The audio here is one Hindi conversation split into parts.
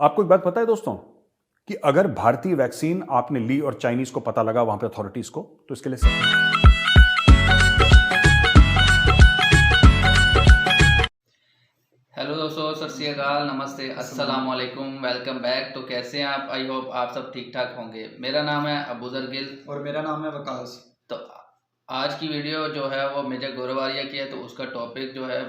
आपको एक बात पता है दोस्तों कि अगर भारतीय वैक्सीन आपने ली और चाइनीज को पता लगा वहां पे अथॉरिटीज को, तो इसके लिए हेलो दोस्तों, सत श्री अकाल, नमस्ते, अस्सलाम वालेकुम, वेलकम बैक। तो कैसे हैं आप? आई होप आप सब ठीक ठाक होंगे। मेरा नाम है अबूजर गिल और मेरा नाम है वकास। तो आज की वीडियो जो है वो मेजर गौरवारिया की है। तो उसका टॉपिक जो है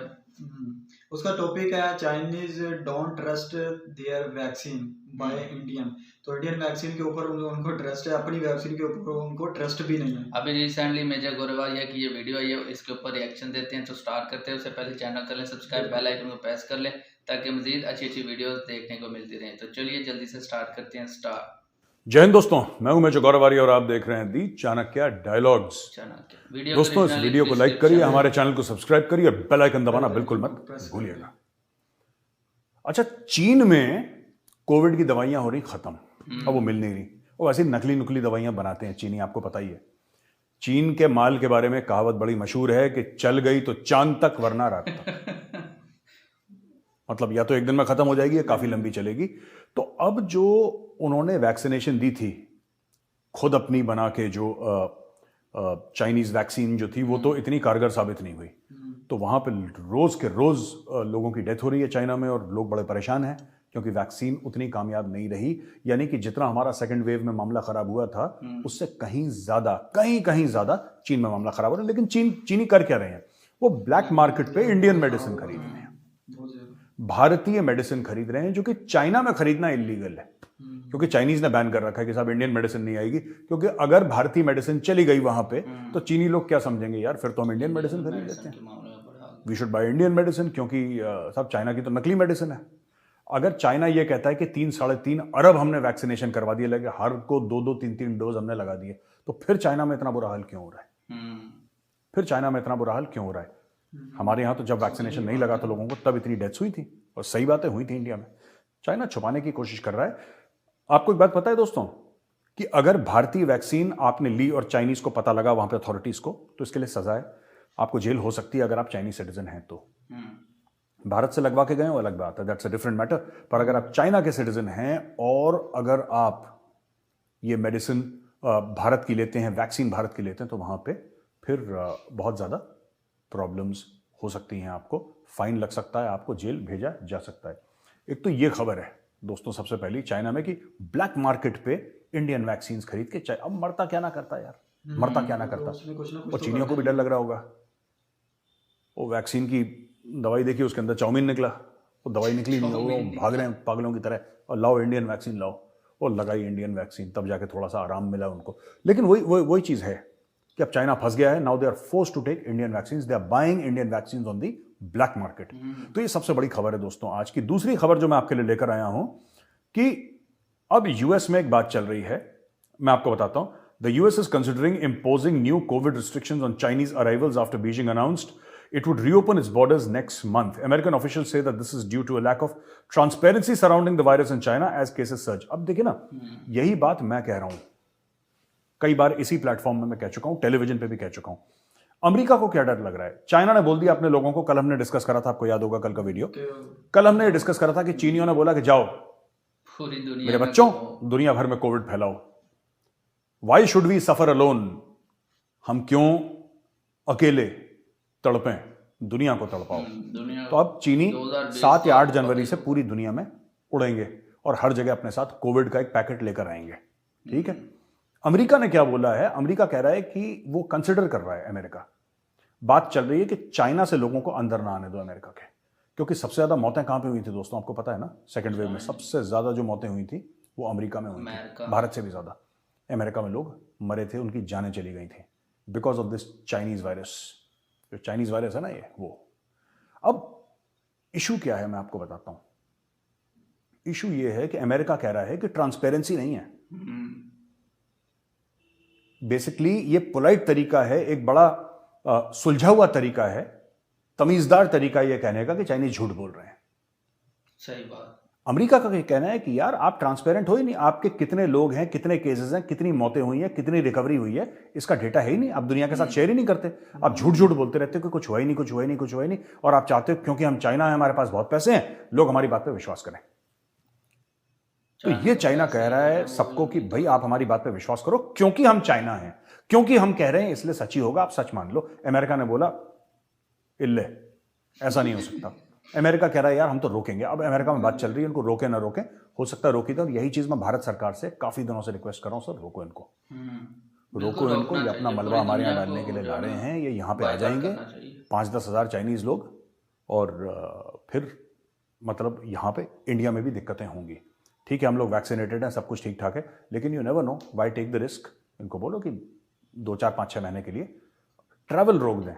उसका टॉपिक है Chinese don't trust there vaccine by Indian. तो इंडियन वैक्सीन के ऊपर उनको ट्रस्ट है, अपनी वैक्सीन के ऊपर उनको ट्रस्ट भी नहीं है। अभी रिसेंटली मेजर गौरवारिया की ये वीडियो आई है, इसके ऊपर रिएक्शन देते हैं। तो स्टार्ट करते हैं। उससे पहले चैनल कर लें सब्सक्राइब, बेल आइकन को प्रेस कर लें ताकि मजीद अच्छी अच्छी वीडियोस देखने को मिलती रहें। तो चलिए जल्दी से स्टार्ट करते हैं। स्टार्ट। जय हिंद दोस्तों, मैं हूं मेजर गौरवारिया और आप देख रहे हैं दी चाणक्य डायलॉग्स। दोस्तों इस वीडियो को लाइक करिए, हमारे चैनल को सब्सक्राइब करिए और बेल आइकन दबाना बिल्कुल मत भूलिएगा। अच्छा, चीन में कोविड की दवाइयां हो रही खत्म, अब वो मिल नहीं रही। वो ऐसी नकली नुकली दवाइयां बनाते हैं चीनी, आपको पता ही है। चीन के माल के बारे में कहावत बड़ी मशहूर है कि चल गई तो चांद तक वरना रात तक। मतलब या तो एक दिन में खत्म हो जाएगी या काफी लंबी चलेगी। तो अब जो उन्होंने वैक्सीनेशन दी थी खुद अपनी बना के, जो चाइनीज वैक्सीन जो थी वो तो इतनी कारगर साबित नहीं हुई। तो वहां पे रोज के रोज लोगों की डेथ हो रही है चाइना में और लोग बड़े परेशान हैं क्योंकि वैक्सीन उतनी कामयाब नहीं रही। यानी कि जितना हमारा सेकंड वेव में मामला खराब हुआ था उससे कहीं ज्यादा चीन में मामला खराब हो रहा है। लेकिन चीनी कर क्या रहे हैं? वो ब्लैक मार्केट पे इंडियन मेडिसिन खरीद रहे हैं, भारतीय मेडिसिन खरीद रहे हैं, जो कि चाइना में खरीदना इलीगल है क्योंकि चाइनीज ने बैन कर रखा है कि साहब इंडियन मेडिसिन नहीं आएगी। क्योंकि अगर भारतीय मेडिसिन चली गई वहां पे तो चीनी लोग क्या समझेंगे, यार फिर तो हम इंडियन मेडिसिन खरीद लेते हैं, we should buy Indian medicine, क्योंकि साहब चाइना की तो नकली मेडिसिन है। अगर चाइना ये कहता है कि 3-3.5 अरब हमने वैक्सीनेशन करवा दिए, लगे हर को 2-2, 3-3 डोज हमने लगा दिए, तो फिर चाइना में इतना बुरा हाल क्यों हो रहा है? फिर चाइना में इतना बुरा हाल क्यों हो रहा है? हमारे यहां तो जब वैक्सीनेशन नहीं लगा था लोगों को तब इतनी डेथ्स हुई थी, और सही बातें हुई थी इंडिया में। चाइना छुपाने की कोशिश कर रहा है। आपको एक बात पता है दोस्तों कि अगर भारतीय वैक्सीन आपने ली और चाइनीज को पता लगा वहां पे अथॉरिटीज को, तो इसके लिए सजा है, आपको जेल हो सकती है अगर आप चाइनीज सिटीजन हैं तो। भारत से लगवा के गए हो अलग बात है, दैट्स अ डिफरेंट मैटर। पर अगर आप चाइना के सिटीजन हैं और अगर आप ये मेडिसिन भारत की लेते हैं, वैक्सीन भारत की लेते हैं, तो वहां पे फिर बहुत ज्यादा प्रॉब्लम्स हो सकती हैं, आपको फाइन लग सकता है, आपको जेल भेजा जा सकता है। एक तो ये खबर है दोस्तों सबसे पहली चाइना में कि ब्लैक मार्केट पे इंडियन वैक्सीन खरीद के, अब मरता क्या ना करता यार, मरता क्या ना करता। और चीनियों को भी डर लग रहा होगा, वो वैक्सीन की दवाई देखी उसके अंदर चाउमीन निकला, वो दवाई निकली नहीं, वो भाग रहे हैं पागलों की तरह, और लाओ इंडियन वैक्सीन लाओ, और लगाई इंडियन वैक्सीन, तब जाके थोड़ा सा आराम मिला उनको। लेकिन वही चीज है कि अब चाइना फंस गया है। Now they are forced to take Indian vaccine, they are buying Indian vaccine on the black market. तो ये सबसे बड़ी खबर है दोस्तों आज की। दूसरी खबर जो मैं आपके लिए लेकर आया हूं कि अब यूएस में एक बात चल रही है, मैं आपको बताता हूं। The US is considering imposing new Covid restrictions on Chinese arrivals after Beijing announced it would reopen its borders next month. American officials say that this is due to a lack of transparency surrounding the virus in China as cases surge. अब देखिए ना, यही बात मैं कह रहा हूं, कई बार इसी प्लेटफॉर्म में मैं कह चुका हूं, टेलीविजन पे भी कह चुका हूं। अमेरिका को क्या डर लग रहा है? चाइना ने बोल दिया अपने लोगों को, कल हमने डिस्कस करा था, आपको याद होगा कल का वीडियो, कल हमने डिस्कस करा था कि चीनियों ने बोला कि जाओ पूरी दुनिया मेरे बच्चों, दुनिया भर में कोविड फैलाओ, why should we suffer alone, हम क्यों अकेले तड़पें, दुनिया को तड़पाओ। तो अब चीनी 7 या 8 जनवरी से पूरी दुनिया में उड़ेंगे और हर जगह अपने साथ कोविड का एक पैकेट लेकर आएंगे, ठीक है। अमेरिका ने क्या बोला है? अमेरिका कह रहा है कि वो कंसिडर कर रहा है, अमेरिका बात चल रही है कि चाइना से लोगों को अंदर ना आने दो अमेरिका के, क्योंकि सबसे ज्यादा मौतें कहां पे हुई थी दोस्तों, आपको पता है ना? सेकेंड वेव में सबसे ज्यादा जो मौतें हुई थी वो अमेरिका में हुई थी, भारत से भी ज्यादा अमेरिका में लोग मरे थे, उनकी जानें चली गई थी because of this Chinese virus. जो चाइनीज वायरस है ना ये, वो। अब इशू क्या है मैं आपको बताता हूं। इशू ये है कि अमेरिका कह रहा है कि ट्रांसपेरेंसी नहीं है। बेसिकली ये पोलाइट तरीका है, एक बड़ा सुलझा हुआ तरीका है, तमीजदार तरीका यह कहने का कि चाइनीज झूठ बोल रहे हैं। सही बात। अमेरिका का कहना है कि यार आप ट्रांसपेरेंट हो ही नहीं, आपके कितने लोग हैं, कितने केसेस हैं, कितनी मौतें हुई हैं, कितनी रिकवरी हुई है, इसका डेटा है ही नहीं, आप दुनिया के साथ शेयर ही नहीं करते, आप झूठ झूठ बोलते रहते हो कि कुछ हुआ ही नहीं, कुछ हुआ ही नहीं, कुछ हुआ ही नहीं, और आप चाहते हो क्योंकि हम चाइना है, हमारे पास बहुत पैसे हैं, लोग हमारी बात पे विश्वास करें। तो ये चाइना कह रहा है सबको कि भाई आप हमारी बात पे विश्वास करो, क्योंकि हम चाइना हैं, क्योंकि हम कह रहे हैं इसलिए सच ही होगा, आप सच मान लो। अमेरिका ने बोला इल्ले, ऐसा नहीं हो सकता। अमेरिका कह रहा है यार हम तो रोकेंगे। अब अमेरिका में बात चल रही है, इनको रोके ना रोके, हो सकता है रोकी तो। और यही चीज मैं भारत सरकार से काफी दिनों से रिक्वेस्ट कर रहा हूं, सर रोको इनको, रोको इनको। ये अपना मलबा हमारे यहाँ डालने के लिए ला रहे हैं, ये यहाँ पे आ जाएंगे 5-10 हज़ार चाइनीज लोग, और फिर मतलब यहाँ पे इंडिया में भी दिक्कतें होंगी। ठीक है, हम लोग वैक्सीनेटेड हैं, सब कुछ ठीक ठाक है, लेकिन you never know, why take the risk. इनको बोलो कि 2, 4, 5, 6 महीने के लिए ट्रैवल रोक दें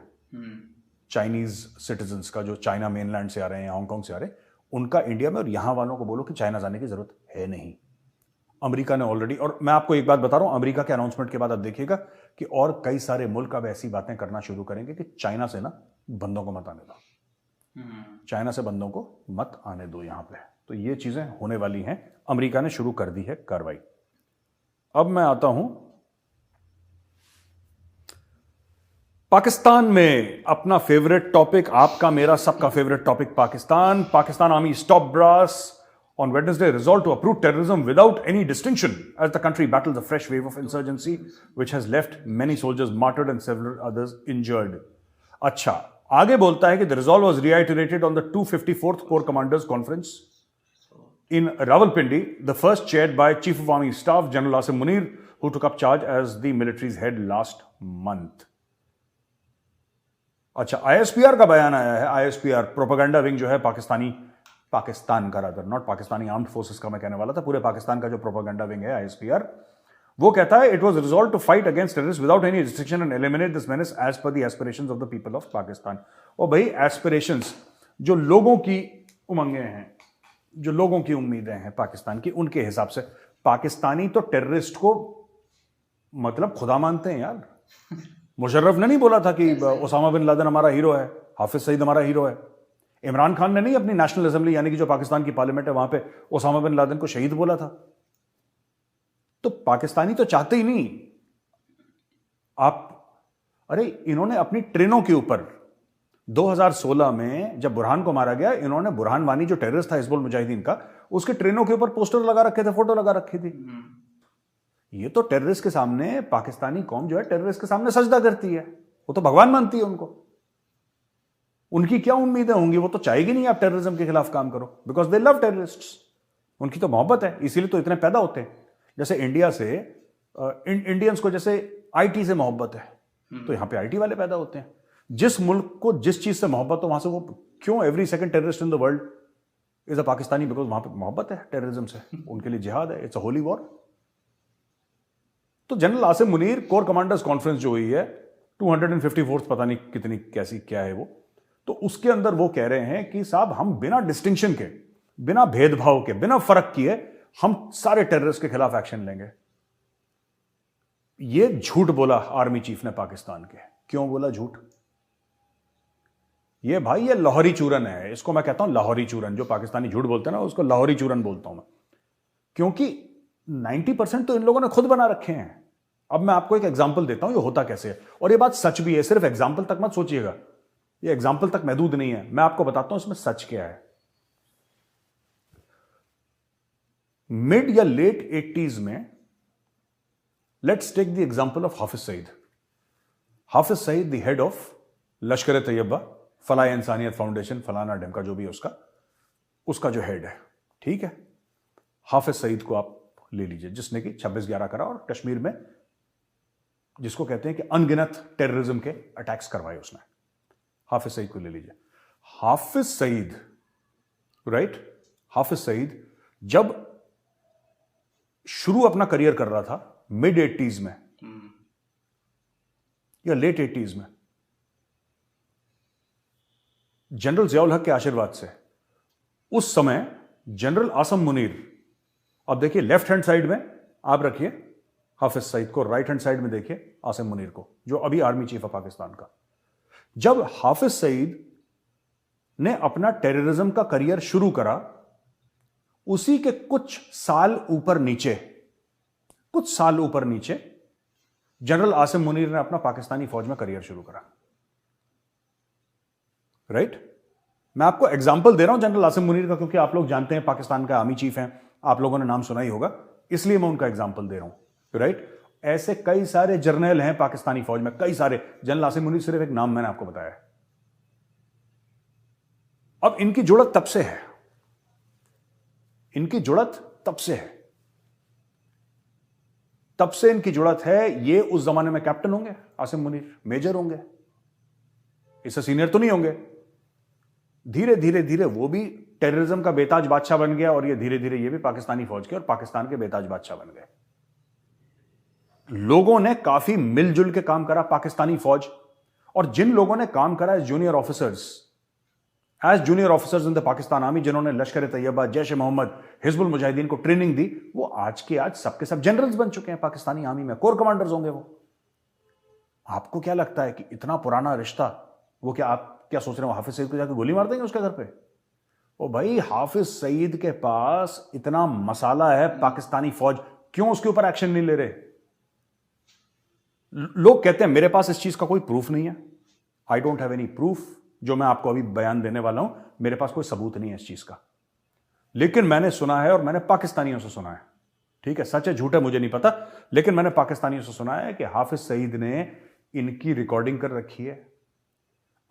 चाइनीज सिटीजन्स का, जो चाइना मेनलैंड से आ रहे हैं, हांगकांग से आ रहे हैं, उनका इंडिया में। और यहां वालों को बोलो कि चाइना जाने की जरूरत है नहीं। अमेरिका ने ऑलरेडी, और मैं आपको एक बात बता रहा हूं, अमेरिका के अनाउंसमेंट के बाद अब देखिएगा कि और कई सारे मुल्क अब ऐसी बातें करना शुरू करेंगे कि चाइना से ना बंदों को मत आने दो, चाइना से बंदों को मत आने दो यहां पे। तो ये चीजें होने वाली हैं, अमेरिका ने शुरू कर दी है कार्रवाई। अब मैं आता हूं पाकिस्तान में, अपना फेवरेट टॉपिक, आपका मेरा सबका favourite topic Pakistan. Pakistan army stop brass on Wednesday resolved to uproot terrorism without any distinction as the country battles a fresh wave of insurgency which has left many soldiers martyred and several others injured. अच्छा, आगे बोलता है कि the resolve was reiterated on the 254th Corps Commanders Conference in Rawalpindi, the first chaired by Chief of Army Staff General Asim Munir, who took up charge as the military's head last month. अच्छा, ISPR का बयान आया है। ISPR प्रोपेगेंडा विंग जो है पाकिस्तान का, rather not Pakistani armed forces का मैं कहने वाला था, पूरे पाकिस्तान का जो प्रोपेगेंडा विंग है ISPR, वो कहता है it was resolve to fight against terrorist without any restriction and eliminate this menace as per the aspirations of the people of Pakistan. और भाई एस्पिरेशंस, जो लोगों की उमंगें हैं, जो लोगों की उम्मीदें हैं पाकिस्तान की, उनके हिसाब से पाकिस्तानी तो टेररिस्ट को मतलब खुदा मानते हैं यार। मुशर्रफ ने नहीं बोला था कि ओसामा बिन लादेन हमारा हीरो है, हाफिज सईद हमारा हीरो है। इमरान खान ने नहीं अपनी नेशनल असेंबली, यानी कि जो पाकिस्तान की पार्लियामेंट है, वहां पे ओसामा बिन लादेन को शहीद बोला था। तो पाकिस्तानी तो चाहते ही नहीं। अरे इन्होंने अपनी ट्रेनों के ऊपर 2016 में जब बुरहान को मारा गया, इन्होंने बुरहान वानी जो टेररिस्ट था हिजबुल मुजाहिदीन का, उसके ट्रेनों के ऊपर पोस्टर लगा रखे थे, फोटो लगा रखी थी। ये तो टेररिस्ट के सामने, पाकिस्तानी कौम जो है टेररिस्ट के सामने सजदा करती है, वो तो भगवान मानती है उनको। उनकी क्या उम्मीदें होंगी? वो तो चाहेगी नहीं आप टेररिज्म के खिलाफ काम करो, बिकॉज दे लव टेररिस्ट्स। उनकी तो मोहब्बत है, इसीलिए तो इतने पैदा होते हैं। जैसे इंडिया से इंडियंस को जैसे आईटी से मोहब्बत है, तो यहां पे आईटी वाले पैदा होते हैं। जिस मुल्क को जिस चीज से मोहब्बत हो, वहां से वो क्यों every second terrorist in the world is a Pakistani, because वहां पे मोहब्बत है टेररिज्म से, उनके लिए जिहाद है, इट्स अ होली वॉर। तो general Asim Munir core commanders conference जो हुई है 254th, पता नहीं कितनी कैसी क्या है वो, तो उसके अंदर वो कह रहे हैं कि साहब हम बिना डिस्टिंक्शन के, बिना भेदभाव के, बिना फर्क किए हम सारे टेररिस्ट के खिलाफ एक्शन लेंगे। ये झूठ बोला आर्मी चीफ ने पाकिस्तान के। क्यों बोला झूठ? ये भाई ये लाहौरी चूरन है, इसको मैं कहता हूं लाहौरी चूरन। जो पाकिस्तानी झूठ बोलते हैं ना, उसको लाहौरी चूरन बोलता हूं मैं, क्योंकि 90% तो इन लोगों ने खुद बना रखे हैं। अब मैं आपको एक एग्जांपल देता हूं ये होता कैसे है, और ये बात सच भी है, सिर्फ एग्जांपल तक मत सोचिएगा, ये एग्जाम्पल तक महदूद नहीं है, मैं आपको बताता हूं इसमें सच क्या है। मिड या लेट 80s में, let's take the example of Hafiz Saeed. Hafiz Saeed the head of Lashkar Taiba, फलाह इंसानियत फाउंडेशन, फलाना ढिमका जो भी है उसका जो हेड है, ठीक है। हाफिज सईद को आप ले लीजिए, जिसने कि 26/11 करा और कश्मीर में जिसको कहते हैं कि अनगिनत टेररिज्म के अटैक्स करवाए उसने। हाफिज सईद को ले लीजिए। हाफिज सईद, राइट, हाफिज सईद जब शुरू अपना करियर कर रहा था मिड 80s में या लेट 80s में, जनरल जियाउल हक के आशीर्वाद से, उस समय जनरल आसम मुनीर, अब देखिए लेफ्ट हैंड साइड में आप रखिए हाफिज सईद को, राइट हैंड साइड में देखिए आसिम मुनीर को, जो अभी आर्मी चीफ है पाकिस्तान का। जब हाफिज सईद ने अपना टेररिज्म का करियर शुरू करा, उसी के कुछ साल ऊपर नीचे जनरल आसिम मुनीर ने अपना पाकिस्तानी फौज में करियर शुरू करा, राइट। मैं आपको एग्जांपल दे रहा हूं जनरल आसिम मुनीर का, क्योंकि आप लोग जानते हैं पाकिस्तान का आर्मी चीफ हैं, आप लोगों ने नाम सुना ही होगा, इसलिए मैं उनका एग्जाम्पल दे रहा हूं, राइट। ऐसे कई सारे जर्नल हैं पाकिस्तानी फौज में, कई सारे। जनरल आसिम मुनीर सिर्फ एक नाम मैंने आपको बताया। अब इनकी जुड़त तब से है, इनकी जुड़त तब से है, तब से इनकी जुड़त है। ये उस जमाने में कैप्टन होंगे आसिम मुनीर, मेजर होंगे, इससे सीनियर तो नहीं होंगे। धीरे धीरे धीरे वो भी टेररिज्म का बेताज बादशाह बन गया, और ये धीरे धीरे ये भी पाकिस्तानी फौज के और पाकिस्तान के बेताज बादशाह बन गए। लोगों ने काफी मिलजुल के काम करा पाकिस्तानी फौज, और जिन लोगों ने काम करा as junior officers in the Pakistan army, जिन्होंने लश्कर तैयबा, जैश ए मोहम्मद, हिजबुल मुजाहिदीन को ट्रेनिंग दी, वो आज के आज सबके सब जनरल्स बन चुके हैं पाकिस्तानी आर्मी में, कोर कमांडर्स होंगे वो। आपको क्या लगता है कि इतना पुराना रिश्ता, वो क्या आप क्या सोच रहे हो हाफिज सईद को जाकर गोली मार देंगे उसके घर पे? ओ भाई, हाफिज सईद के पास इतना मसाला है पाकिस्तानी फौज, क्यों उसके ऊपर एक्शन नहीं ले रहे? लोग कहते हैं मेरे पास इस चीज का कोई प्रूफ नहीं है, I don't have any proof. जो मैं आपको अभी बयान देने वाला हूं, मेरे पास कोई सबूत नहीं है इस चीज का, लेकिन मैंने सुना है, और मैंने पाकिस्तानियों से सुना है, ठीक है, सच है झूठ है मुझे नहीं पता, लेकिन मैंने पाकिस्तानियों से सुना है कि हाफिज सईद ने इनकी रिकॉर्डिंग कर रखी है,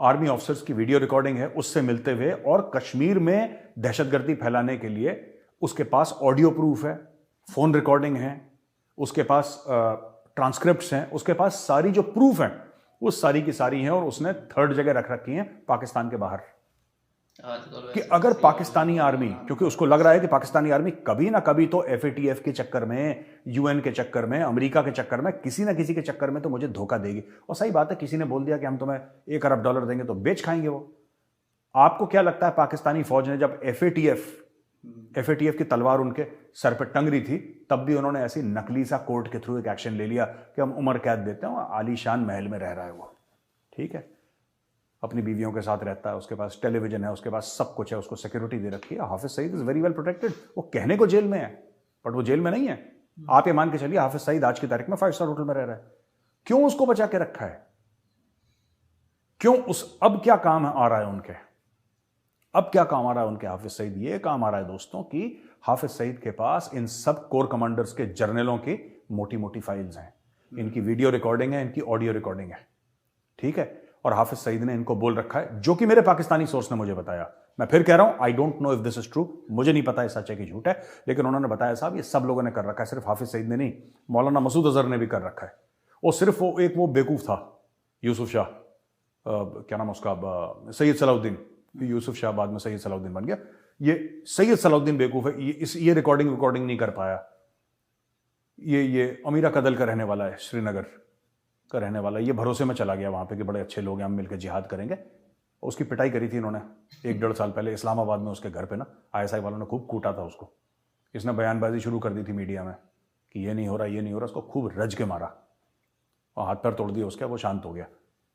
आर्मी ऑफिसर्स की वीडियो रिकॉर्डिंग है उससे मिलते हुए, और कश्मीर में दहशतगर्दी फैलाने के लिए उसके पास ऑडियो प्रूफ है, फोन रिकॉर्डिंग है, उसके पास ट्रांसक्रिप्ट्स हैं, उसके पास सारी जो प्रूफ हैं वो सारी की सारी हैं, और उसने थर्ड जगह रख रखी हैं पाकिस्तान के बाहर। कि अगर पाकिस्तानी आर्मी, क्योंकि उसको लग रहा है कि पाकिस्तानी आर्मी कभी ना कभी तो एफएटीएफ के चक्कर में, यूएन के चक्कर में, अमेरिका के चक्कर में, किसी ना किसी के चक्कर में तो मुझे धोखा देगी। और सही बात है, किसी ने बोल दिया कि हम तुम्हें $1 अरब देंगे तो बेच खाएंगे वो। आपको क्या लगता है पाकिस्तानी फौज ने जब एफएटीएफ की तलवार उनके सर पर टंग रही थी, तब भी उन्होंने ऐसी नकली सा कोर्ट के थ्रू एक एक्शन ले लिया कि हम उम्र कैद देते हैं, आलीशान महल में रह रहा है वो, ठीक है, अपनी बीवियों के साथ रहता है, उसके पास टेलीविजन है, उसके पास सब कुछ है, उसको सिक्योरिटी दे रखी है। Hafiz Saeed is very well protected. वो कहने को जेल में है, बट वो जेल में नहीं है। आप ये मान के चलिए हाफिज सईद आज की तारीख में 5 स्टार होटल में रह रहा है। क्यों उसको बचा के रखा है? क्यों अब क्या काम आ रहा है उनके? अब क्या काम आ रहा है उनके हाफिज सईद? ये काम आ रहा है दोस्तों कि हाफिज सईद के पास इन सब कोर कमांडर्स के जर्नलों की मोटी मोटी फाइल्स हैं, इनकी वीडियो रिकॉर्डिंग है, इनकी ऑडियो रिकॉर्डिंग है, ठीक है। और हाफिज सईद ने इनको बोल रखा है, जो कि मेरे पाकिस्तानी सोर्स ने मुझे बताया। मैं फिर कह रहा हूं, I don't know if this is true, मुझे नहीं पता ये सच है कि झूठ है, लेकिन उन्होंने बताया साहब ये सब लोगों ने कर रखा है, सिर्फ हाफिज सईद ने नहीं, मौलाना मसूद अजहर ने भी कर रखा है। और सिर्फ वो बेवकूफ था यूसुफ शाह, क्या नाम उसका, सैयद सलाउद्दीन, यूसुफ शाह बाद में सैयद सलाउद्दीन बन गया, ये सैयद सलाउद्दीन बेवकूफ है, ये रिकॉर्डिंग नहीं कर पाया। ये अमीरा कदल का रहने वाला है, श्रीनगर का रहने वाला, ये भरोसे में चला गया वहां पे कि बड़े अच्छे लोग हैं, हम मिलकर जिहाद करेंगे। उसकी पिटाई करी थी इन्होंने 1-1.5 साल पहले इस्लामाबाद में, उसके घर पे ना आईएसआई वालों ने खूब कूटा था उसको। इसने बयानबाजी शुरू कर दी थी मीडिया में कि ये नहीं हो रहा, ये नहीं हो रहा, उसको खूब रज के मारा और हाथ पैर तोड़ दिया उसके, वो शांत हो गया।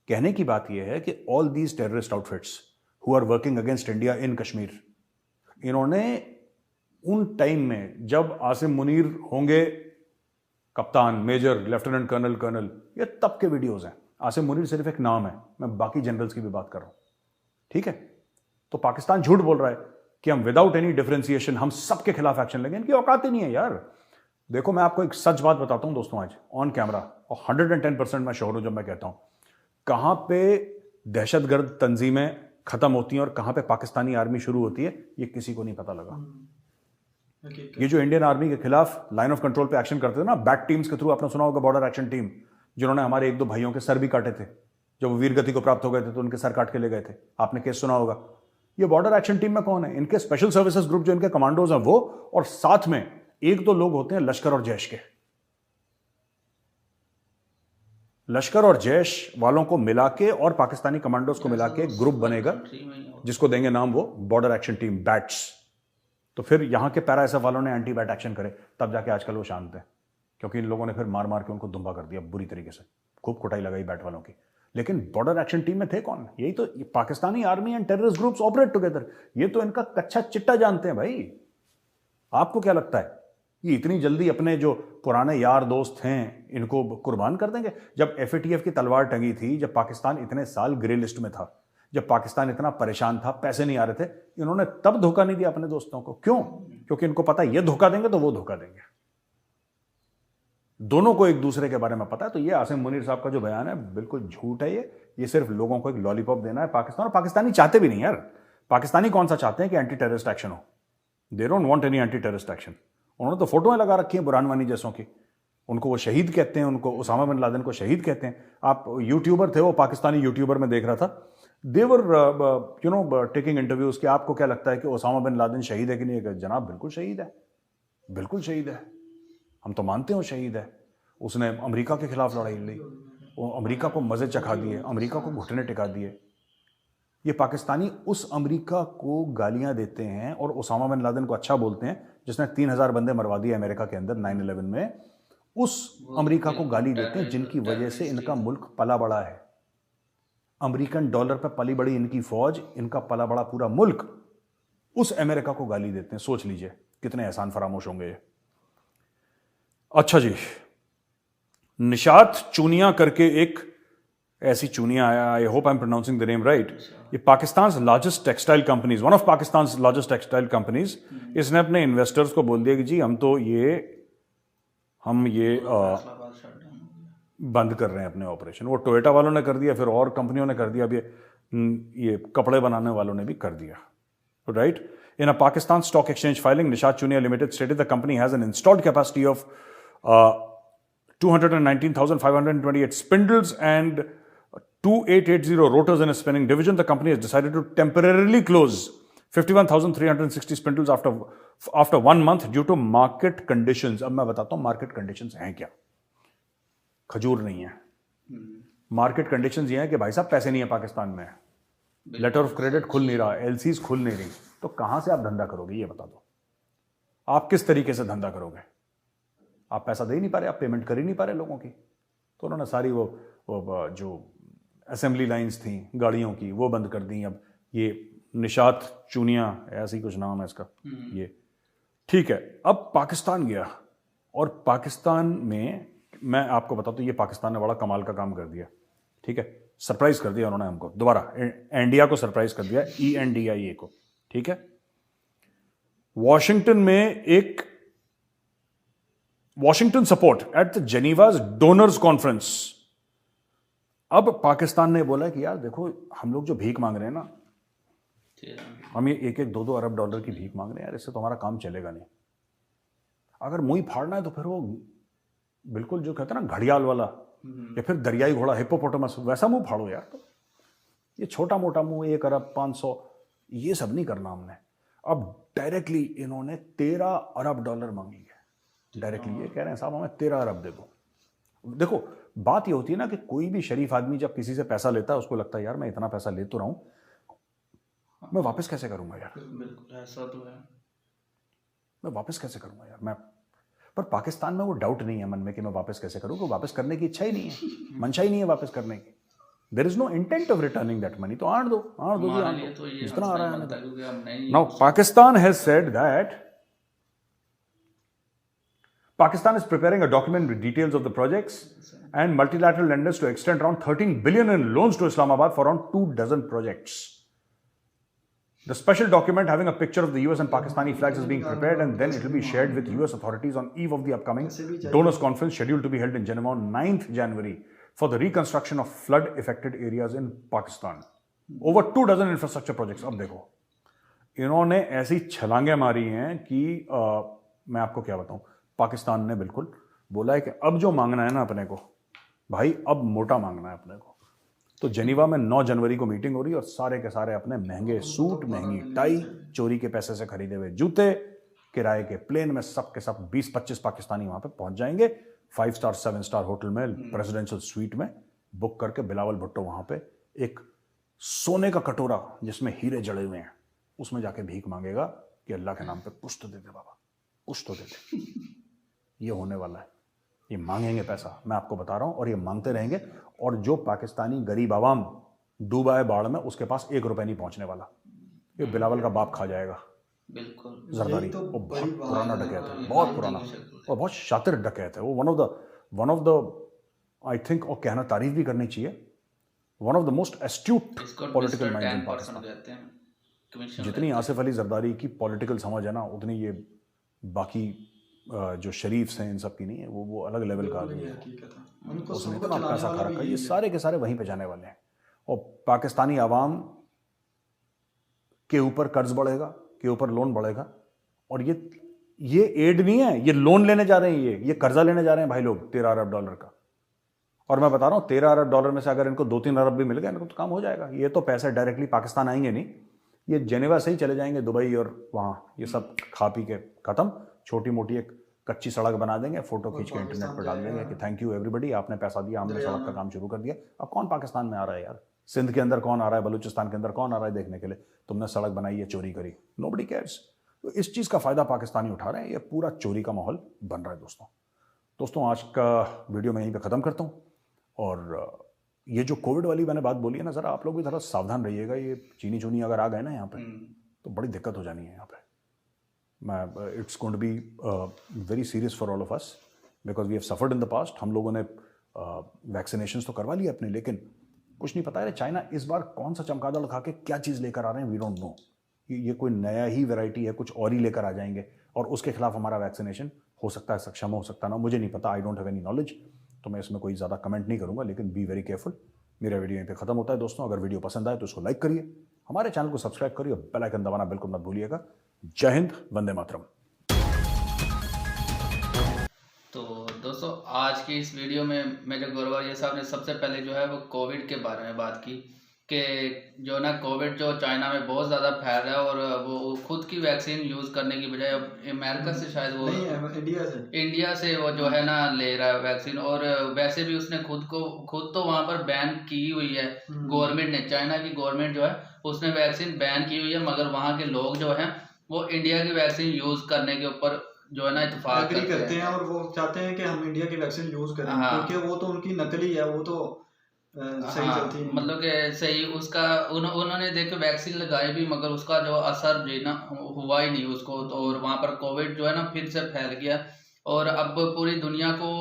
कहने की बात यह है कि all these terrorist outfits who are working against India in Kashmir, इन्होंने उन टाइम में जब आसिम मुनीर होंगे कप्तान, मेजर, लेफ्टिनेंट कर्नल, ये तब के वीडियोस हैं। आसिम मुनीर सिर्फ एक नाम है, मैं बाकी जनरल्स की भी बात कर रहा हूं, ठीक है। तो पाकिस्तान झूठ बोल रहा है कि हम विदाउट एनी डिफरेंशिएशन हम सबके खिलाफ एक्शन लेंगे, इनकी औकात ही नहीं है यार। देखो मैं आपको एक सच बात बताता हूं दोस्तों आज ऑन कैमरा, और 110% मैं श्योर हूं जब मैं कहता हूं, कहां पे दहशतगर्द तंजीमें खत्म होती हैं और कहां पे पाकिस्तानी आर्मी शुरू होती है, ये किसी को नहीं पता लगा। ये जो इंडियन आर्मी के खिलाफ लाइन ऑफ कंट्रोल पे एक्शन करते थे ना, बैट टीम्स के थ्रू, आपने सुना होगा बॉर्डर एक्शन टीम, जिन्होंने हमारे 1-2 भाइयों के सर भी काटे थे, जब वो वीर गति को प्राप्त हो गए थे तो उनके सर काट के ले गए थे, आपने केस सुना होगा। ये बॉर्डर एक्शन टीम में कौन है? इनके स्पेशल सर्विसेज ग्रुप जो इनके कमांडोज हैं वो, और साथ में 1-2 लोग होते हैं लश्कर और जैश के। लश्कर और जैश वालों को मिला के और पाकिस्तानी कमांडोज को मिला के एक ग्रुप बनेगा जिसको देंगे नाम वो बॉर्डर एक्शन टीम, बैट्स। तो फिर यहां के पैरा एसएफ वालों ने एंटी बैट एक्शन करे, तब जाके आजकल वो शांत है, क्योंकि इन लोगों ने फिर मार मार के उनको दुम्बा कर दिया बुरी तरीके से, खूब कुटाई लगाई बैट वालों की। लेकिन बॉर्डर एक्शन टीम में थे कौन? यही तो Pakistani army and terrorist groups operate together. ये तो इनका कच्चा चिट्टा जानते हैं भाई। आपको क्या लगता है ये इतनी जल्दी अपने जो पुराने यार दोस्त हैं इनको कुर्बान कर देंगे? जब एफएटीएफ की तलवार टंगी थी, जब पाकिस्तान इतने साल ग्रे लिस्ट में था, जब पाकिस्तान इतना परेशान था, पैसे नहीं आ रहे थे, इन्होंने तब धोखा नहीं दिया अपने दोस्तों को। क्यों? क्योंकि इनको पता है ये धोखा देंगे तो वो धोखा देंगे। दोनों को एक दूसरे के बारे में पता है। तो ये आसिम मुनीर साहब का जो बयान है बिल्कुल झूठ है। ये सिर्फ लोगों को एक लॉलीपॉप देना है पाकिस्तान, और पाकिस्तानी चाहते भी नहीं यार। पाकिस्तानी कौन सा चाहते हैं कि एंटी टेररिस्ट एक्शन हो? They don't want any anti terrorist action. उन्होंने तो फोटोएं लगा रखी हैं बुरहान वानी जैसों की, उनको वो शहीद कहते हैं, उनको उसामा बिन लादेन को शहीद कहते हैं। आप यूट्यूबर थे, वो पाकिस्तानी यूट्यूबर में देख रहा था, देवर टेकिंग इंटरव्यूज कि आपको क्या लगता है कि ओसामा बिन लादेन शहीद है कि नहीं? जनाब बिल्कुल शहीद है, बिल्कुल शहीद है, हम तो मानते हैं वो शहीद है। उसने अमेरिका के खिलाफ लड़ाई लड़ी, वो अमेरिका को मजे चखा दिए, अमेरिका को घुटने टिका दिए। ये पाकिस्तानी उस अमेरिका को गालियां देते हैं और ओसामा बिन लादेन को अच्छा बोलते हैं जिसने 3000 बंदे मरवा दिए अमेरिका के अंदर 9/11 में। उस अमेरिका को गाली देते हैं जिनकी वजह से इनका मुल्क पला बड़ा है। अमेरिकन डॉलर पर पली बड़ी इनकी फौज, इनका पला बड़ा पूरा मुल्क, उस अमेरिका को गाली देते हैं। सोच लीजिए कितने एहसान फरामोश होंगे ये। अच्छा जी, निशात चूनिया करके एक ऐसी चूनिया आया, I hope I am pronouncing the name right. ये Pakistan largest textile companies, one of Pakistan largest textile companies, इसने अपने इन्वेस्टर्स को बोल दिया कि जी हम बंद कर रहे हैं अपने ऑपरेशन। वो टोयोटा वालों ने कर दिया, फिर और कंपनियों ने कर दिया, अब ये कपड़े बनाने वालों ने भी कर दिया, right. In a Pakistan Stock Exchange filing, Nishat Chunia Limited stated the company has an installed capacity of 219,528 spindles and 2880 rotors in a spinning division. The company has decided to temporarily close 51,360 spindles after 1 month due to market conditions. अब मैं बताता हूँ market conditions हैं क्या। खजूर नहीं है। मार्केट कंडीशंस ये हैं कि भाई साहब पैसे नहीं है पाकिस्तान में, लेटर ऑफ क्रेडिट खुल नहीं रहा, एलसीज खुल नहीं रही, तो कहां से आप धंधा करोगे ये बता दो। आप किस तरीके से धंधा करोगे? आप पैसा दे ही नहीं पा रहे, आप पेमेंट कर ही नहीं पा रहे लोगों की। तो उन्होंने सारी वो जो असेंबली लाइंस थी गाड़ियों की वो बंद कर दी। अब ये निशात चूनिया ऐसी कुछ नाम है इसका, ये ठीक है। अब पाकिस्तान गया और पाकिस्तान में मैं आपको बताता हूं, ये पाकिस्तान ने बड़ा कमाल का काम कर दिया, ठीक है। सरप्राइज कर दिया उन्होंने हमको, दोबारा इंडिया को सरप्राइज कर दिया, ENDIA को, ठीक है। वॉशिंगटन में एक Washington support at the Geneva's donors conference. अब पाकिस्तान ने बोला कि यार देखो हम लोग जो भीख मांग रहे हैं ना, हम ये 1-2 अरब डॉलर की भीख मांग रहे हैं यार, इससे तो हमारा काम चलेगा नहीं। अगर मुंह फाड़ना है तो फिर वो बिल्कुल जो कहते हैं ना घड़ियाल वाला या फिर दरियाई घोड़ा हिप्पोपोटामस, वैसा मुंह फाड़ो यार। तो ये छोटा मोटा मुंह 1 अरब 500 ये सब नहीं करना हमने। अब डायरेक्टली इन्होंने 13 अरब डॉलर मांगी है। डायरेक्टली ये कह रहे हैं साहब हमें 13 अरब दे दो। देखो बात ये होती है ना कि कोई भी शरीफ आदमी जब किसी से पैसा लेता है उसको लगता है यार मैं इतना पैसा ले तो रहा हूं, मैं वापस कैसे करूंगा यार। बिल्कुल ऐसा तो है, मैं वापस कैसे करूंगा यार मैं। पर पाकिस्तान में वो डाउट नहीं है मन में कि मैं वापस कैसे करूँ, कि वापस करने की इच्छा ही नहीं है, मंशा ही नहीं है वापस करने की। There is no intent of returning that money. तो आण दो जितना आ रहा है। Now Pakistan has said that Pakistan is preparing a document with details of the projects and multilateral lenders to extend around 13 billion in loans to Islamabad for around 24 projects. The special document having a picture of the US and Pakistani flags is being prepared, and then it will be shared with US authorities on eve of the upcoming donors conference scheduled to be held in Geneva on 9th January for the reconstruction of flood affected areas in Pakistan. Over 24 infrastructure projects. अब देखो इन्होंने ऐसी छलांगे मारी हैं कि मैं आपको क्या बताऊं। पाकिस्तान ने बिल्कुल बोला है कि अब जो मांगना है ना अपने को भाई, अब मोटा मांगना है अपने को। तो जेनीवा में 9 जनवरी को मीटिंग हो रही है और सारे के सारे अपने महंगे सूट, महंगी टाई, चोरी के पैसे से खरीदे हुए जूते, किराए के प्लेन में सब के सब 20-25 पाकिस्तानी वहां पे पहुंच जाएंगे। 5 स्टार 7 स्टार होटल में प्रेसिडेंशियल स्वीट में बुक करके बिलावल भुट्टो वहां पे एक सोने का कटोरा जिसमें हीरे जड़े हुए हैं उसमें जाके भीख मांगेगा कि अल्लाह के नाम पे कुछ तो दे दे बाबा, कुछ तो दे दे। ये होने वाला है, ये मांगेंगे पैसा, मैं आपको बता रहा हूं, और ये मांगते रहेंगे। और जो पाकिस्तानी गरीब आवाम डूबा है बाढ़ में उसके पास 1 रुपए नहीं पहुंचने वाला। ये बिलावल का बाप खा जाएगा। बिल्कुल जरदारी वो बहुत पुराना डकैत है, बहुत पुराना और बहुत शातिर डकैत है वो। One of the I think, और कहना तारीफ भी करनी चाहिए, one of the most astute इसको पॉलिटिकल माइंड्स इन 10% पाकिस्तान। कहते हैं कमीशन। जितनी आसिफ अली जरदारी की पॉलिटिकल समझ है ना, उतनी ये बाकी जो शरीफ्स हैं इन सब की नहीं है। वो अलग लेवल का आदमी है, उसने इतना पैसा खा रखा है, ये सारे के सारे वहीं पे जाने वाले हैं। और पाकिस्तानी आवाम के ऊपर कर्ज बढ़ेगा, के ऊपर लोन बढ़ेगा। और ये एड नहीं है, ये लोन लेने जा रहे हैं, ये कर्जा लेने जा रहे हैं भाई लोग $13 अरब का। और मैं बता रहा हूँ $13 अरब में से अगर इनको 2-3 अरब भी मिल गए इनको तो काम हो जाएगा। ये तो पैसे डायरेक्टली पाकिस्तान आएंगे नहीं, ये जेनेवा से ही चले जाएंगे दुबई और वहाँ ये सब खा पी के खत्म। छोटी मोटी एक कच्ची सड़क बना देंगे, फोटो खींच के इंटरनेट पर डाल देंगे कि थैंक यू एवरीबडी, आपने पैसा दिया, हमने सड़क का काम शुरू कर दिया। अब कौन पाकिस्तान में आ रहा है यार? सिंध के अंदर कौन आ रहा है, बलूचिस्तान के अंदर कौन आ रहा है देखने के लिए तुमने सड़क बनाई है, चोरी करी? Nobody cares. तो इस चीज़ का फ़ायदा पाकिस्तानी उठा रहे हैं, ये पूरा चोरी का माहौल बन रहा है। दोस्तों आज का वीडियो मैं यहीं पे ख़त्म करता हूँ। और ये जो कोविड वाली मैंने बात बोली है ना, ज़रा आप लोग भी ज़रा सावधान रहिएगा। ये चीनी चूनी अगर आ गए ना यहाँ पे तो बड़ी दिक्कत हो जानी है यहाँ पे। It's going to be very serious for all of us because we have suffered in the past. हम लोगों ने वैक्सीनेशन तो करवा लिया अपने, लेकिन कुछ नहीं पता है चाइना इस बार कौन सा चमगादड़ खा के क्या चीज़ लेकर आ रहे हैं, वी डोंट नो। ये कोई नया ही वैरायटी है, कुछ और ही लेकर आ जाएंगे और उसके खिलाफ हमारा वैक्सीनेशन हो सकता है सक्षम, हो सकता ना, मुझे नहीं पता। I don't have any knowledge, तो मैं इसमें कोई ज़्यादा कमेंट नहीं करूँगा, लेकिन बी वेरी केयरफुल। मेरा वीडियो यहीं पे ख़त्म होता है दोस्तों। अगर वीडियो पसंद आए तो इसको लाइक करिए, हमारे चैनल को सब्सक्राइब करिए और बेल आइकन दबाना बिल्कुल मत भूलिएगा। जय हिंद, वंदे मातरम। तो दोस्तों आज की इस वीडियो में मेजर गोरवारिया साहब ने सबसे पहले जो है वो कोविड के बारे में बात की कि जो ना कोविड जो चाइना में बहुत ज़्यादा फैल रहा है और वो खुद की वैक्सीन यूज़ करने की बजाय अमेरिका से शायद वो इंडिया से वो जो है ना ले रहा है वैक्सीन। और वैसे भी उसने खुद तो वहाँ पर बैन की हुई है गवर्नमेंट ने, चाइना की गवर्नमेंट जो है उसने वैक्सीन बैन की हुई है, मगर वहाँ के लोग जो हैं वो इंडिया की वैक्सीन यूज़ करने के ऊपर जो है ना इत्तेफाक करते हैं और वो चाहते हैं कि हम इंडिया की वैक्सीन यूज करें। हाँ। क्योंकि वो तो उनकी नकली है, वो तो सही चलती है, मतलब कि सही उसका उन्होंने देखो वैक्सीन लगाई भी मगर उसका जो असर जो ना हुआ ही नहीं उसको तो। और वहाँ पर कोविड जो है ना फिर से फैल गया और अब पूरी दुनिया को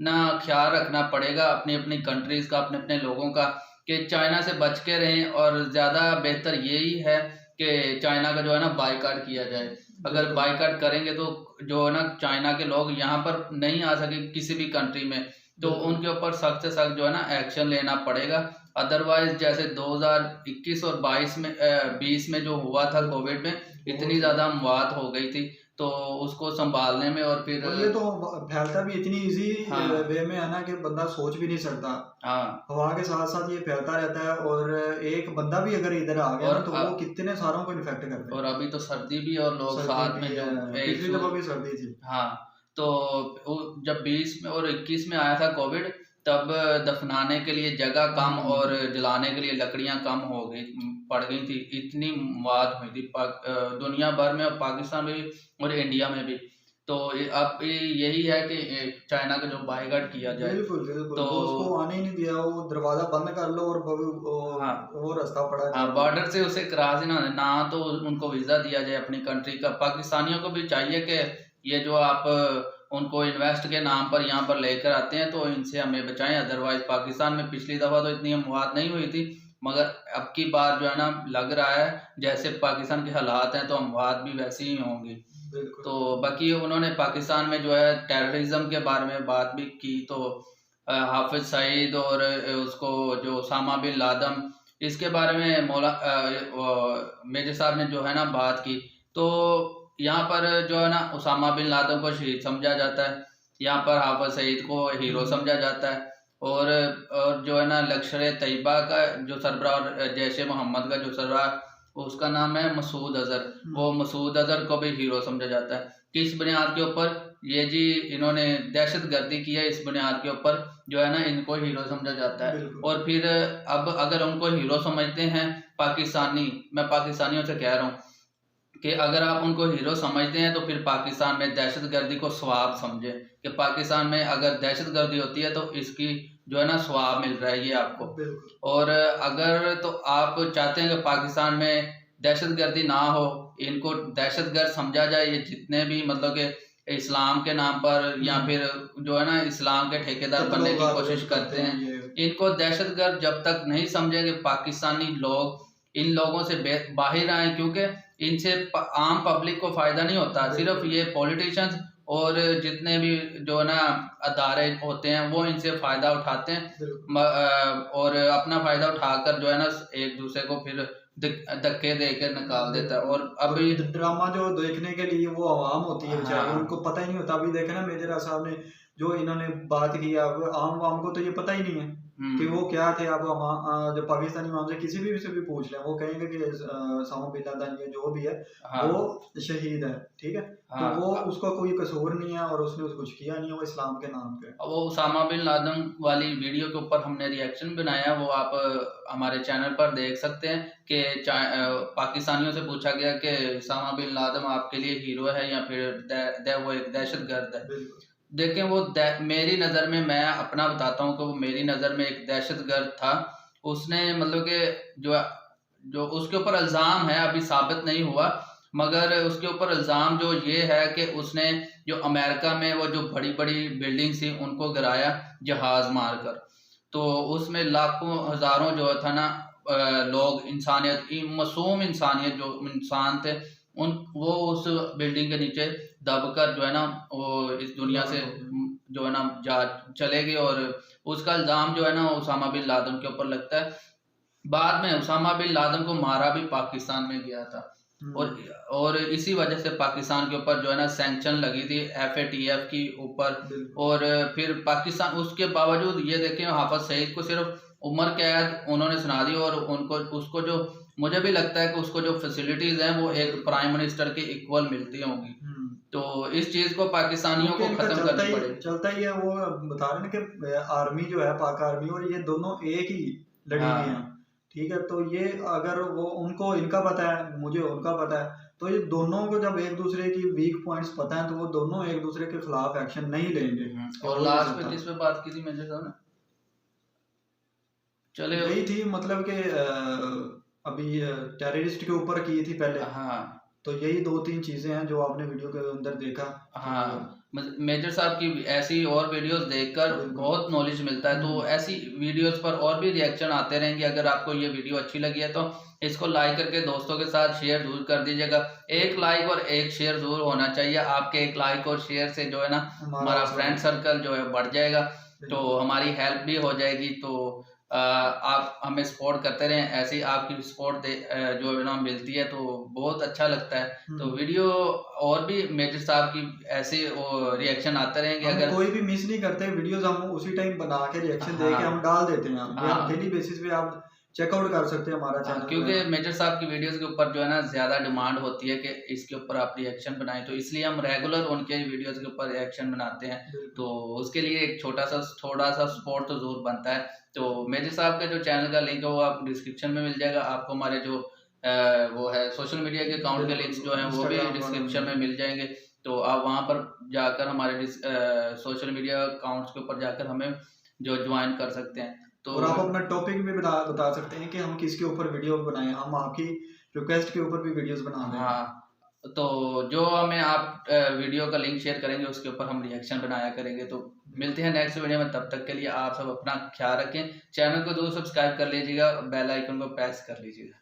ना ख्याल रखना पड़ेगा अपनी अपनी कंट्रीज का, अपने अपने लोगों का, कि चाइना से बच के रहें। और ज़्यादा बेहतर यही है कि चाइना का जो है ना बायकॉट किया जाए। अगर बायकॉट करेंगे तो जो है ना चाइना के लोग यहाँ पर नहीं आ सके किसी भी कंट्री में, तो उनके ऊपर सख्त से सख्त जो है ना एक्शन लेना पड़ेगा। अदरवाइज जैसे 2021 और 20 में जो हुआ था कोविड में, इतनी ज़्यादा मौत हो गई थी, तो उसको संभालने में और फिर ये तो फैलता भी इतनी इजी वे में है ना कि बंदा सोच भी नहीं सकता। हाँ, हवा के साथ साथ ये फैलता रहता है और एक बंदा भी अगर इधर आ गया तो वो कितने सारों को इन्फेक्ट करता है। और अभी तो सर्दी भी और लोग साथ में जो पिछली दफा भी सर्दी थी। हाँ, तो जब 20 में और 21 में आया था कोविड, तब दफनाने के लिए जगह कम और जलाने के लिए लकड़ियां कम पड़ गई थी, इतनी मौत हुई थी दुनिया भर में, पाकिस्तान में भी और इंडिया में भी। तो अब यही है कि चाइना का जो बायकॉट किया जाए। बिल्कुल तो उसको आने ही नहीं दिया, वो दरवाजा बंद कर लो और वो रास्ता पड़ा। हाँ, बॉर्डर से उसे क्रॉस ना तो उनको वीज़ा दिया जाए अपनी कंट्री का। पाकिस्तानियों को भी चाहिए कि ये जो आप उनको इन्वेस्ट के नाम पर यहाँ पर लेकर आते हैं तो इनसे हमें बचाएं। अदरवाइज पाकिस्तान में पिछली दफ़ा तो इतनी मौत नहीं हुई थी, मगर अब की बार जो है ना लग रहा है जैसे पाकिस्तान के हालात हैं तो मौत भी वैसी ही होंगी। तो बाकी उन्होंने पाकिस्तान में जो है टेररिज्म के बारे में बात भी की, तो हाफिज सईद और उसको जो उसामा बिन लादेन, इसके बारे में मेजर साहब ने जो है ना बात की। तो यहाँ पर जो है ना उसामा बिन लादेन को शहीद समझा जाता है, यहाँ पर हाफिज सईद को हीरो समझा जाता है। और जो है ना लश्कर तैयबा का जो सरबराह और जैश मोहम्मद का जो सरबराह उसका नाम है मसूद अजहर, वो मसूद अजहर को भी हीरो समझा जाता है। किस बुनियाद के ऊपर? ये जी इन्होंने दहशत गर्दी की है, इस बुनियाद के ऊपर जो है ना इनको हीरो समझा जाता है। और फिर अब अगर उनको हीरो समझते हैं पाकिस्तानी, मैं पाकिस्तानियों से कह रहा हूँ कि अगर आप उनको हीरो समझते हैं तो फिर पाकिस्तान में दहशतगर्दी को स्वाब समझे कि पाकिस्तान में अगर दहशतगर्दी होती है तो इसकी जो है ना स्वाब मिल रहा है ये आपको। और अगर तो आप चाहते हैं कि पाकिस्तान में दहशतगर्दी ना हो, इनको दहशतगर्द समझा जाए, ये जितने भी मतलब कि इस्लाम के नाम पर या फिर जो है ना इस्लाम के ठेकेदार बनने की कोशिश करते हैं। इनको दहशतगर्द जब तक नहीं समझेंगे पाकिस्तानी लोग, इन लोगों से बाहर आए, क्योंकि इनसे आम पब्लिक को फायदा नहीं होता। सिर्फ ये पॉलिटिशियंस और जितने भी जो है ना अदारे होते हैं वो इनसे फायदा उठाते हैं और अपना फायदा उठाकर जो है ना एक दूसरे को फिर धक्के देकर निकाल देता है। और अभी ड्रामा जो देखने के लिए वो आवाम होती है बेचारी, उनको पता ही नहीं होता। अभी देखे ना मेजर साहब ने जो इन्होंने बात की, अब आम को तो ये पता ही नहीं है कि वो क्या थे। अब जो पाकिस्तानी इमाम से किसी भी से भी पूछ लें, वो कहेंगे कि उसामा बिन लादेन ये जो भी है वो शहीद है, ठीक है। तो वो उसका कोई कसूर नहीं है और उसने कुछ किया नहीं है, वो इस्लाम के नाम पे। वो उसामा बिन लादेन वाली वीडियो के ऊपर हमने रिएक्शन बनाया, वो आप हमारे चैनल पर देख सकते हैं कि पाकिस्तानियों से पूछा गया कि उसामा बिन लादेन आपके लिए हीरो है या फिर वो एक दहशतगर्द है। देखें वो मेरी नज़र में, मैं अपना बताता हूँ कि वो मेरी नज़र में एक दहशतगर्द था। उसने मतलब कि जो उसके ऊपर इल्ज़ाम है, अभी साबित नहीं हुआ, मगर उसके ऊपर इल्ज़ाम जो ये है कि उसने जो अमेरिका में वो जो बड़ी बड़ी बिल्डिंग थी उनको गिराया जहाज़ मारकर। तो उसमें लाखों हज़ारों जो था ना लोग, इंसानियत, मासूम इंसानियत जो इंसान थे, वो उस बिल्डिंग के नीचे दबकर जो है ना वो इस दुनिया से जो है ना जा चले गए। और उसका इल्ज़ाम जो है ना उसामा बिन लादेन के ऊपर लगता है। बाद में उसामा बिन लादेन को मारा भी पाकिस्तान में गया था और इसी वजह से पाकिस्तान के ऊपर जो है ना सैंक्शन लगी थी FATF की ऊपर। और फिर पाकिस्तान उसके बावजूद ये देखें, हाफिज सईद को सिर्फ उम्र कैद उन्होंने सुना दी और उसको जो मुझे भी लगता है कि उसको जो फैसिलिटीज हैं वो एक प्राइम मिनिस्टर के इक्वल मिलती होंगी। तो इस चीज को पाकिस्तानियों को खत्म करना पड़ेगा। चलता ही है। वो बता रहे हैं कि आर्मी जो है, पाक आर्मी और ये दोनों एक ही लड़ी हुई हैं, ठीक है। तो ये अगर वो उनको इनका पता है, मुझे उनका पता है, तो ये दोनों को जब एक दूसरे की वीक पॉइंट्स पता है तो वो दोनों एक दूसरे के खिलाफ एक्शन नहीं लेंगे। और लास्ट पे जिस पे बात की थी मेजर साहब ने, चले यही थी मतलब कि अभी टेररिस्ट के ऊपर की थी पहले। हाँ, तो यही 2-3 चीजें हैं जो आपने वीडियो के अंदर देखा। हाँ, मेजर साहब की ऐसी और वीडियोस देखकर बहुत नॉलेज मिलता है। तो ऐसी वीडियोस पर और भी रिएक्शन आते रहेंगे। अगर आपको ये वीडियो अच्छी लगी है तो इसको लाइक करके दोस्तों के साथ शेयर जरूर कर दीजिएगा। एक लाइक और एक शेयर जरूर होना चाहिए। आपके एक लाइक और शेयर से जो है ना हमारा फ्रेंड सर्कल जो है बढ़ जाएगा, तो हमारी हेल्प भी हो जाएगी। तो आप हमें सपोर्ट करते रहें, ऐसी आपकी सपोर्ट जो है ना मिलती है तो बहुत अच्छा लगता है। तो वीडियो और भी मेजर साहब की ऐसे रिएक्शन आते रहेंगे। अगर कोई भी मिस नहीं करते वीडियोस, हम उसी टाइम बना के रिएक्शन दे के हम डाल देते हैं। डेली बेसिस पे आप चेकआउट कर सकते हैं हमारा चैनल, क्योंकि मेजर साहब की वीडियोस के ऊपर जो है ना ज्यादा डिमांड होती है कि इसके ऊपर आप रिएक्शन बनाएं, तो इसलिए हम रेगुलर उनके वीडियोस के ऊपर रिएक्शन बनाते हैं। तो उसके लिए एक थोड़ा सा सपोर्ट तो जरूर बनता है। तो मेजर साहब का जो चैनल का लिंक है वो आपको डिस्क्रिप्शन में मिल जाएगा। आपको हमारे जो वो है सोशल मीडिया के अकाउंट के लिंक्स जो हैं वो भी डिस्क्रिप्शन में मिल जाएंगे। तो आप वहाँ पर जाकर हमारे सोशल मीडिया अकाउंट्स के ऊपर जाकर हमें जो ज्वाइन कर सकते हैं। तो और आप अपना टॉपिक भी बता सकते हैं कि हम किसके ऊपर वीडियो बनाएं, हम आपकी रिक्वेस्ट के ऊपर भी वीडियोस बना दें। हाँ, तो जो हमें आप वीडियो का लिंक शेयर करेंगे उसके ऊपर हम रिएक्शन बनाया करेंगे। तो मिलते हैं नेक्स्ट वीडियो में, तब तक के लिए आप सब अपना ख्याल रखें। चैनल को जरूर सब्सक्राइब कर लीजिएगा, बेल आइकन को प्रेस कर लीजिएगा।